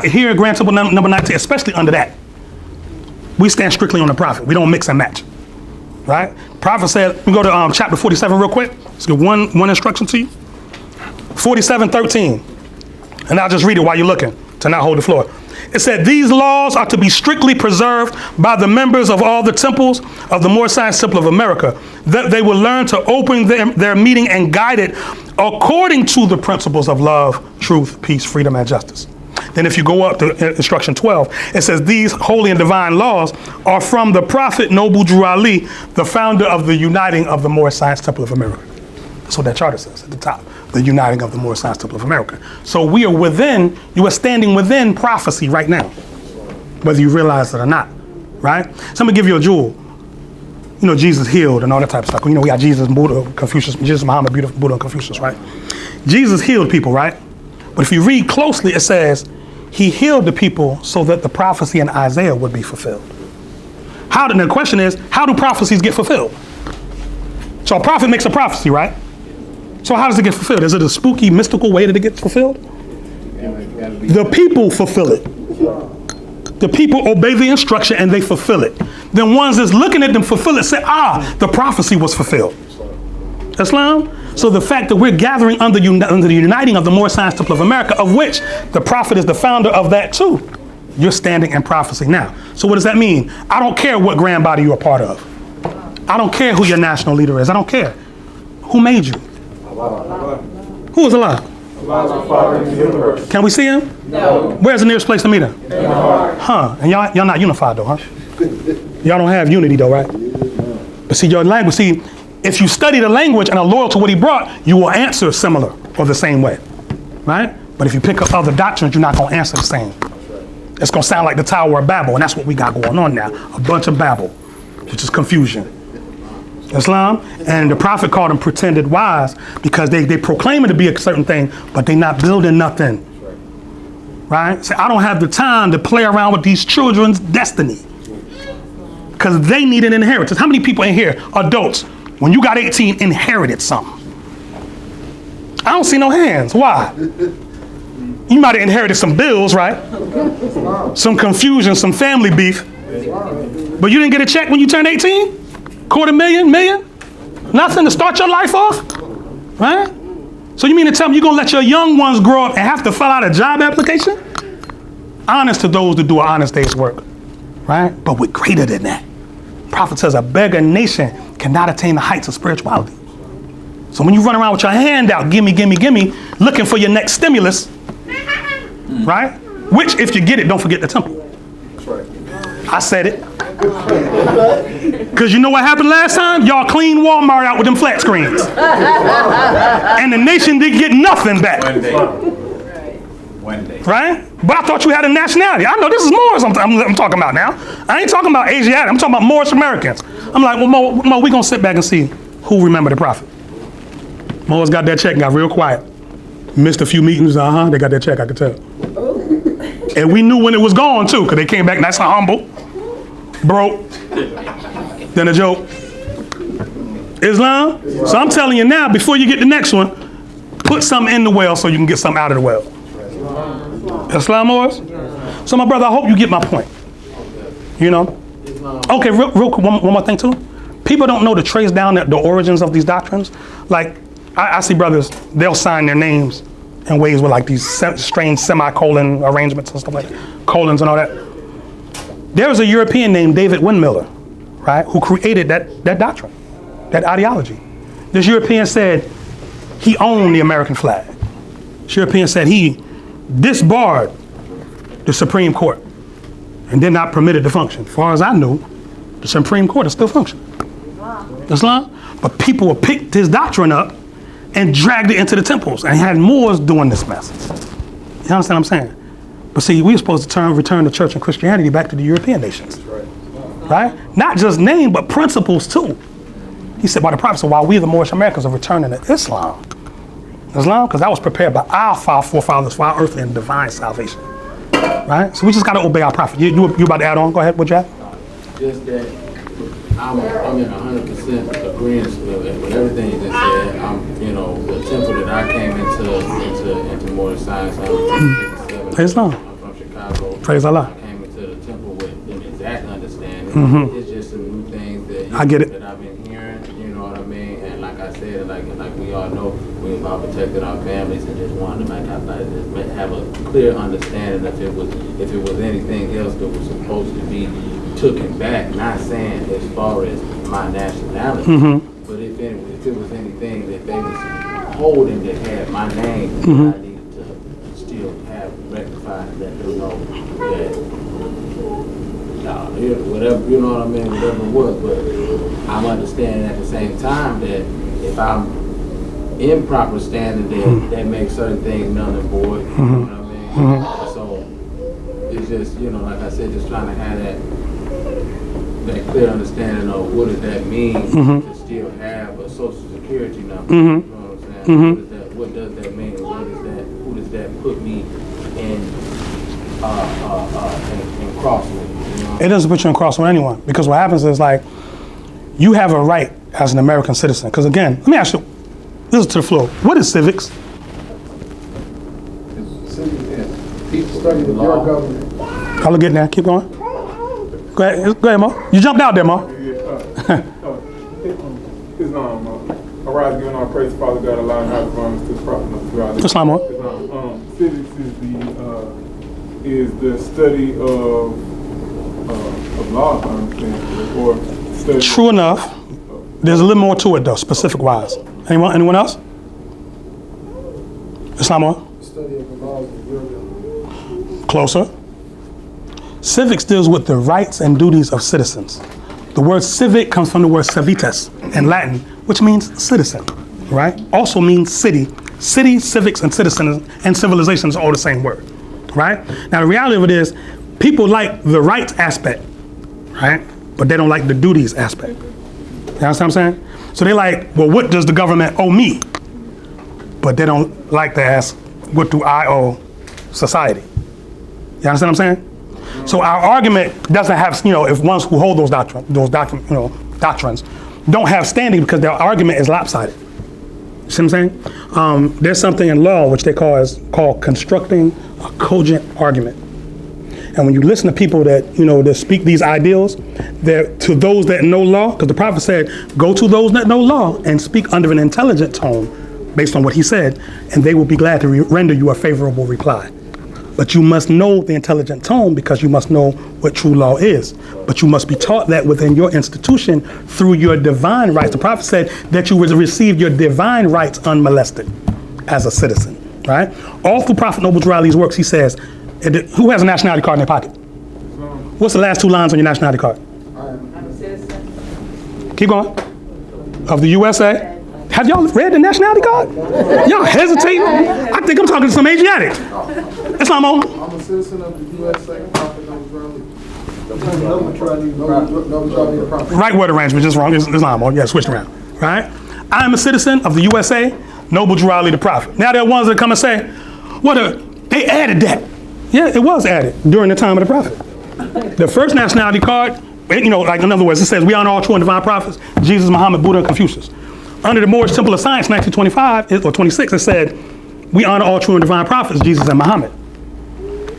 Here at Grand Temple number 19, especially under that, we stand strictly on the Prophet. We don't mix and match. Right? Prophet said, we go to chapter 47 real quick. Let's give one instruction to you. 47:13. And I'll just read it while you're looking to not hold the floor. It said, these laws are to be strictly preserved by the members of all the temples of the More Science Temple of America, that they will learn to open their meeting and guide it according to the principles of love, truth, peace, freedom, and justice. Then if you go up to instruction 12, it says, these holy and divine laws are from the Prophet Noble Drew Ali, the founder of the Uniting of the More Science Temple of America. That's what that charter says at the top, the Uniting of the More Science Temple of America. So we are within, you are standing within prophecy right now, whether you realize it or not, right? So I'm gonna give you a jewel. You know, Jesus healed and all that type of stuff. You know, we got Jesus, Buddha, Confucius, Jesus, Muhammad, Buddha, and Confucius, right? Jesus healed people, right? But if you read closely, it says he healed the people so that the prophecy in Isaiah would be fulfilled. The question is, how do prophecies get fulfilled? So a prophet makes a prophecy, right? So how does it get fulfilled? Is it a spooky, mystical way that it gets fulfilled? The people fulfill it. The people obey the instruction and they fulfill it. Then ones that's looking at them fulfill it say, the prophecy was fulfilled. Islam? So the fact that we're gathering under the Uniting of the More Science Temple of America, of which the Prophet is the founder of that too, you're standing in prophecy now. So what does that mean? I don't care what grand body you're a part of. I don't care who your national leader is. I don't care. Who made you? Allah. Who is Allah? Allah is the Father of the universe. Can we see him? No. Where's the nearest place to meet him? In the heart. Huh? And y'all not unified though, huh? Y'all don't have unity though, right? But see, your language, if you study the language and are loyal to what he brought, you will answer similar or the same way, right? But if you pick up other doctrines, you're not gonna answer the same. It's gonna sound like the Tower of Babel, and that's what we got going on now. A bunch of Babel, which is confusion. Islam, and the Prophet called them pretended wise because they proclaim it to be a certain thing, but they not building nothing, right? So I don't have the time to play around with these children's destiny because they need an inheritance. How many people in here, adults, when you got 18, inherited something? I don't see no hands. Why? You might have inherited some bills, right? Some confusion, some family beef, but you didn't get a check when you turned 18? $250,000, million? Nothing to start your life off, right? So you mean to tell me you're gonna let your young ones grow up and have to fill out a job application? Honest to those that do an honest day's work, right? But we're greater than that. Prophet says a beggar nation cannot attain the heights of spirituality. So when you run around with your hand out, gimme, looking for your next stimulus, right? Which if you get it, don't forget the temple. That's right. I said it. Because you know what happened last time? Y'all cleaned Walmart out with them flat screens. And the nation didn't get nothing back. One day. Right? But I thought you had a nationality. I know this is Moors I'm talking about now. I ain't talking about Asiatic. I'm talking about Moorish Americans. I'm like, well, Mo, we gonna sit back and see who remember the Prophet. Moors got that check and got real quiet. Missed a few meetings. They got that check, I could tell. And we knew when it was gone too, because they came back nice and humble. Broke, then a joke. Islam? So I'm telling you now, before you get the next one, put something in the well so you can get something out of the well. Islam Moors? So my brother, I hope you get my point. You know? Okay, real quick, one more thing too. People don't know to trace down the origins of these doctrines. Like, I see brothers, they'll sign their names in ways with like these strange semicolon arrangements and stuff like that. Colons and all that. There was a European named David Windmiller, right, who created that doctrine, that ideology. This European said he owned the American flag. This European said he disbarred the Supreme Court and did not permit it to function. As far as I knew, The Supreme Court is still functioning. Islam. But people have picked his doctrine up and dragged it into the temples and had Moors doing this mess. You understand what I'm saying? But see, we're supposed to return the church and Christianity back to the European nations. Right? Not just name, but principles too. He said by the prophet, so while we the Moorish Americans are returning to Islam, because that was prepared by our forefathers for our earthly and divine salvation. Right? So we just got to obey our prophet. You about to add on? Go ahead, what you have? Just that I'm in 100% agreement with everything you just said. The temple that I came into more science, I'm Islam. I'm from Chicago. Praise Allah. I came into the temple with an exact understanding. It's just some new things that I get it. that I've been hearing. You know what I mean? And like I said, like we all know, we've all protected our families and just wanted to have a clear understanding if it was anything else that was supposed to be taken back. Not saying as far as my nationality, but if it was anything that they was holding that had my name, I needed to still have rectified, let them know that whatever, you know what I mean, whatever it was. But I'm understanding at the same time that if I'm in proper standing, that makes certain things null and void. You know what I mean? So it's just, like I said, just trying to have that clear understanding of what does that mean to still have a social security number. You know what I'm saying? What does that mean? Who does that put me in cross with? You know? It doesn't put you in cross with anyone, because what happens is, like, you have a right as an American citizen. Because again, let me ask you, this is to the floor. What is civics? People study the your government. I'll get there. Keep going. Go ahead, Mo. You jumped out there, Mo. Arise, giving all praise to Father God, allowing our garments to the prophet of throughout Islam, Mo. Civics is the study of law, I understand, or study. True enough. There's a little more to it, though, specific wise. Anyone else? Islam, Mo. Study of the laws of your government. Closer. Civics deals with the rights and duties of citizens. The word civic comes from the word civitas in Latin, which means citizen, right? Also means city. City, civics, and citizens and civilizations are all the same word, right? Now, the reality of it is, people like the rights aspect, right? But they don't like the duties aspect. You understand what I'm saying? So they like, well, what does the government owe me? But they don't like to ask, what do I owe society? You understand what I'm saying? So our argument doesn't have, if ones who hold those doctrines don't have standing because their argument is lopsided. You see what I'm saying? There's something in law which they call constructing a cogent argument. And when you listen to people that, that speak these ideals, to those that know law, because the prophet said, go to those that know law and speak under an intelligent tone based on what he said, and they will be glad to render you a favorable reply. But you must know the intelligent tone because you must know what true law is. But you must be taught that within your institution through your divine rights. The prophet said that you would receive your divine rights unmolested as a citizen, right? All through Prophet Noble Drew Ali's works, he says, who has a nationality card in their pocket? What's the last two lines on your nationality card? I'm a citizen. Keep going. Of the USA. Have y'all read the nationality card? Y'all hesitating? I think I'm talking to some Asiatic. Islam. I'm a citizen of the USA. Prophet Right word arrangement, just wrong. Islam. Yeah, switched around. Right? I am a citizen of the USA. Noble Drew Ali the Prophet. Now there are ones that come and say, they added that. Yeah, it was added during the time of the Prophet. The first nationality card, like in other words, it says, we honor all true and divine prophets, Jesus, Muhammad, Buddha, and Confucius. Under the Moorish Temple of Science, 1925 or 26, it said, we honor all true and divine prophets, Jesus and Muhammad.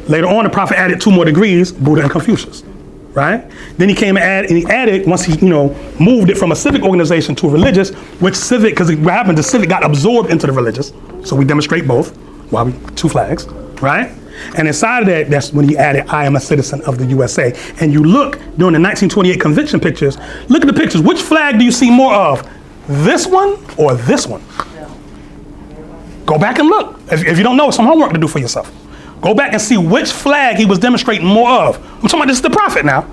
Later on, the prophet added 2 more degrees, Buddha and Confucius, right? Then he came and he added, once he, moved it from a civic organization to a religious, because what happened, the civic got absorbed into the religious. So we demonstrate both, 2 flags, right? And inside of that, that's when he added, I am a citizen of the USA. And you look during the 1928 convention pictures, look at the pictures. Which flag do you see more of? This one or this one? Go back and look. If you don't know, it's some homework to do for yourself. Go back and see which flag he was demonstrating more of. I'm talking about this is the prophet now,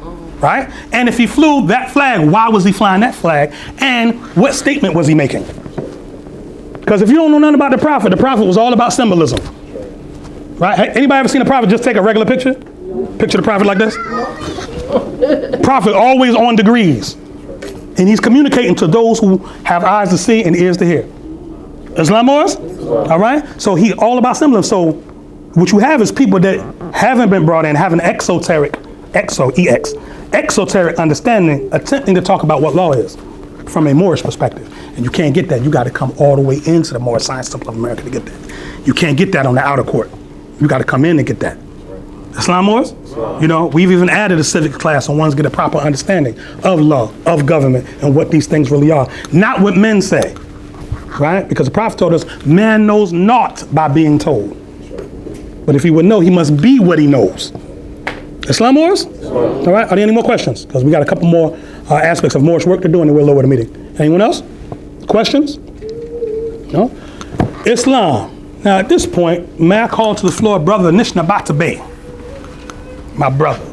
right? And if he flew that flag, why was he flying that flag? And what statement was he making? Because if you don't know nothing about the prophet was all about symbolism, right? Anybody ever seen a prophet just take a regular picture? Picture the prophet like this? Prophet always on degrees. And he's communicating to those who have eyes to see and ears to hear. Islam was? All right? So he all about symbolism. So what you have is people that haven't been brought in, have an exoteric understanding, attempting to talk about what law is from a Moorish perspective. And you can't get that. You got to come all the way into the Moorish Science Temple of America to get that. You can't get that on the outer court. You got to come in and get that. Islam Moors? You know, we've even added a civics class so ones get a proper understanding of law, of government, and what these things really are. Not what men say, right? Because the Prophet told us, man knows naught by being told. But if he would know, he must be what he knows. Islam Moors? All right, are there any more questions? Because we got a couple more aspects of Moorish work to do and then we'll lower the meeting. Anyone else? Questions? No? Islam. Now at this point, may I call to the floor Brother Nishnabata Bey, my brother.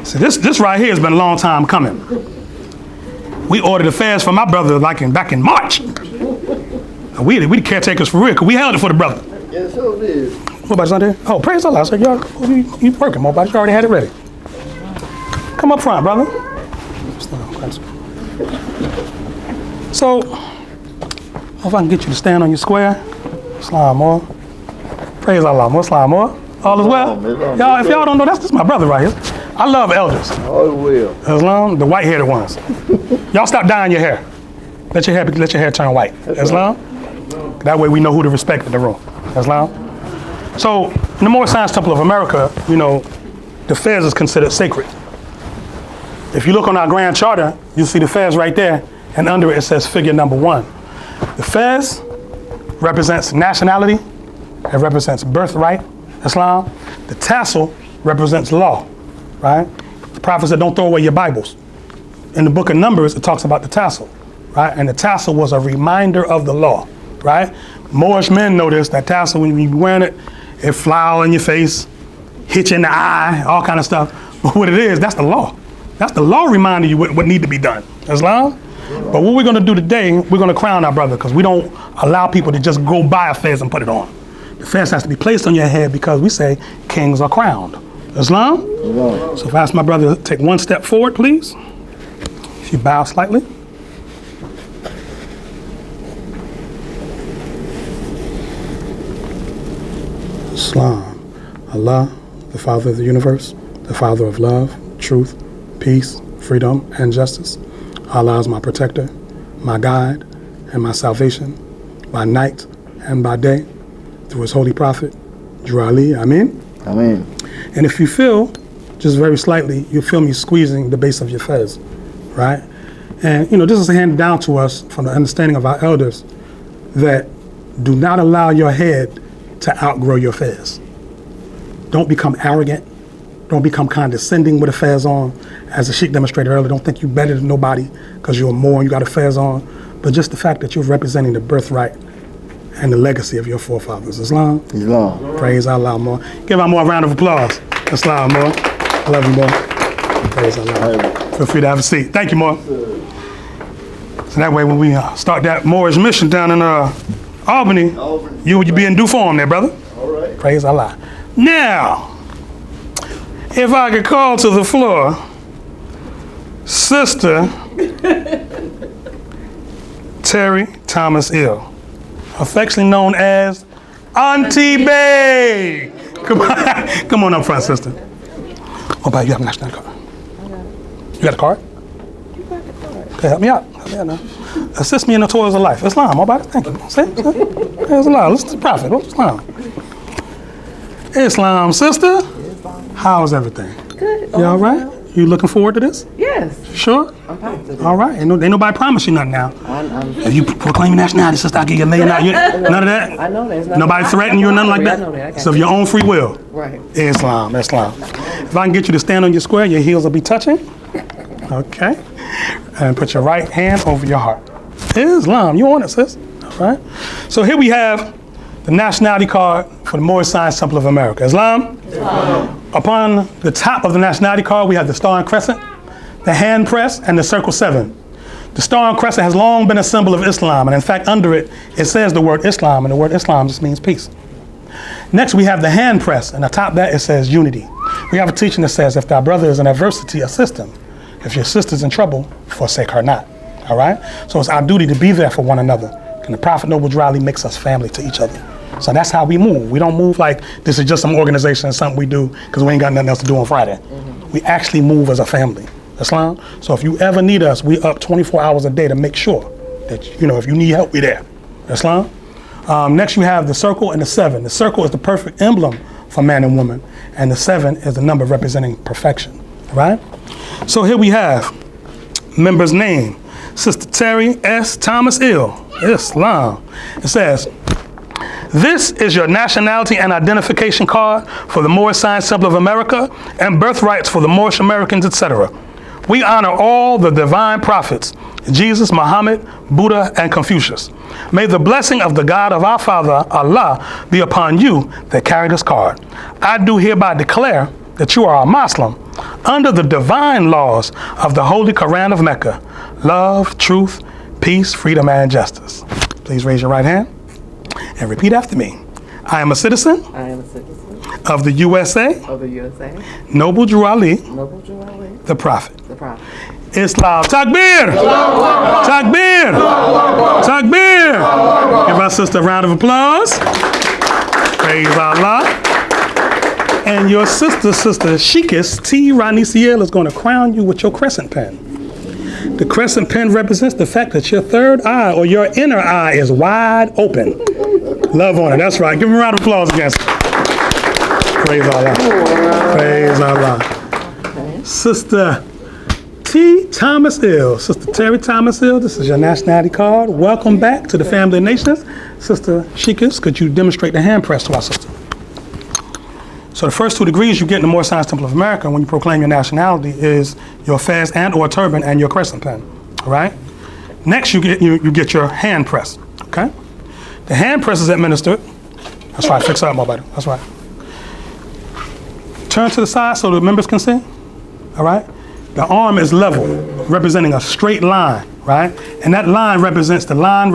So this right here has been a long time coming. We ordered affairs for my brother back in March. We the caretakers for real, because we held it for the brother. Yes, so it is. Nobody's not there? Oh, praise Allah. So you working, Mobile. You already had it ready. Come up front, brother. So, if I can get you to stand on your square. Islam more. Praise Allah more. Islam more. All is well. Y'all, if y'all don't know, that's my brother right here. I love elders. All is well. Islam, the white-headed ones. Y'all stop dyeing your hair. Let your hair turn white. Islam. That way we know who to respect in the room. Islam. So, in the Moorish Science Temple of America, you know, the fez is considered sacred. If you look on our grand charter, you see the fez right there, and under it says figure number 1. The fez represents nationality, it represents birthright, Islam. The tassel represents law, right? The Prophet said, don't throw away your Bibles. In the book of Numbers, it talks about the tassel, right? And the tassel was a reminder of the law, right? Moorish men know this, that tassel, when you wearing it, it fly all in your face, hit you in the eye, all kind of stuff. But what it is, that's the law. That's the law reminding you what need to be done. Islam? But what we're going to do today, we're going to crown our brother, because we don't allow people to just go buy a fez and put it on. The fez has to be placed on your head because we say kings are crowned. Islam? So if I ask my brother to take one step forward, please. If you bow slightly. Islam. Allah, the Father of the universe, the Father of love, truth, peace, freedom, and justice. Allah is my protector, my guide, and my salvation, by night and by day, through his holy prophet, Drew Ali. Amen? Amen. And if you feel, just very slightly, you feel me squeezing the base of your fez, right? And, you know, this is handed down to us from the understanding of our elders that do not allow your head to outgrow your fez. Don't become arrogant. Don't become condescending with a fez on. As the Sheikh demonstrated earlier, don't think you're better than nobody because you're more and you got a fez on. But just the fact that you're representing the birthright and the legacy of your forefathers. Islam? Islam. Praise Allah more. Give our more a round of applause. Islam more. I love you more. Praise Allah. Feel free to have a seat. Thank you more. So that way when we start that Moorish mission down in Albany, you would be in due form there, brother. All right. Praise Allah. Now, if I could call to the floor, Sister Terry Thomas-El, affectionately known as Auntie Bay. Come on up front, sister. What about you? Have a national card? You got a card? You got the card. Okay, help me out. Help me out now. Assist me in the toils of life. Islam, all about it. Thank you. See? There's Islam. Listen to the Prophet. What's Islam? Islam, sister. How's everything? Good. You all right? You looking forward to this? Yes. Sure? I'm positive. All right. Ain't nobody promise you nothing now. If you proclaim nationality, sister, I'll give you $1 million. None of that? I know that. Nobody threaten you or nothing like that? I know that. It's of your own free will. Right. Islam. If I can get you to stand on your square, your heels will be touching. Okay. And put your right hand over your heart. Islam. You want it, sis? All right. So here we have the nationality card for the Moorish Science Temple of America. Islam? Upon the top of the nationality card, we have the star and crescent, the hand press, and the circle 7. The star and crescent has long been a symbol of Islam, and in fact, under it, it says the word Islam, and the word Islam just means peace. Next, we have the hand press, and atop that, it says unity. We have a teaching that says, if thy brother is in adversity, assist him. If your sister's in trouble, forsake her not. All right? So it's our duty to be there for one another. And the Prophet Noble Drali makes us family to each other. So that's how we move. We don't move like this is just some organization and something we do because we ain't got nothing else to do on Friday. We actually move as a family. Islam. So if you ever need us, we up 24 hours a day to make sure that, you know, if you need help, we're there. Islam. Next, you have the circle and the 7. The circle is the perfect emblem for man and woman, and the 7 is the number representing perfection. Right? So here we have member's name, Sister Terry S. Thomas-El, Islam. It says, this is your nationality and identification card for the Moorish Science Temple of America and birthrights for the Moorish Americans, etc. We honor all the divine prophets, Jesus, Muhammad, Buddha, and Confucius. May the blessing of the God of our Father, Allah, be upon you that carry this card. I do hereby declare that you are a Muslim under the divine laws of the Holy Quran of Mecca. Love, truth, peace, freedom, and justice. Please raise your right hand and repeat after me. I am a citizen I am a citizen of the USA, of the USA, Noble Drew Ali, Noble Drew Ali, the Prophet. the Prophet. Islam. Takbir! Takbir! Takbir! Give our sister a round of applause. Praise Allah. And your sister Sheikhess T. Ranesi-El is going to crown you with your crescent pen. The crescent pen represents the fact that your third eye or your inner eye is wide open. Love on it. That's right. Give him a round of applause again. Praise Allah. Praise Allah. Sister T. Thomas-El, Sister Terry Thomas-El, this is your nationality card. Welcome back to the family of nations. Sister Sheikhess, could you demonstrate the hand press to our sister? So the first 2 degrees you get in the Moorish Science Temple of America when you proclaim your nationality is your fez and or turban and your crescent pen. All right. Next, you get your hand press. Okay. The hand press is administered. That's right. Fix up, my buddy. That's right. Turn to the side so the members can see. All right. The arm is level, representing a straight line, right? And that line represents the line,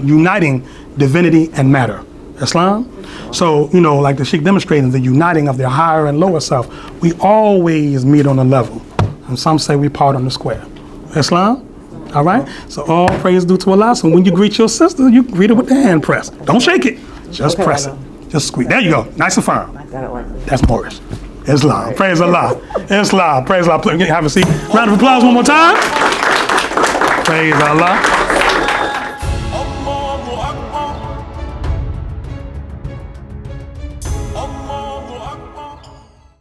uniting divinity and matter. Islam. So, like the Sheikh demonstrated, the uniting of their higher and lower self, we always meet on a level. And some say we part on the square. Islam. All right? So all praise due to Allah. So when you greet your sister, you greet her with the hand press. Don't shake it. Just press it. Just squeeze. There you go. Nice and firm. I got it like this. That's Moorish. Islam. Praise Allah. Islam. Praise Allah. Have a seat. Round of applause one more time. Praise Allah.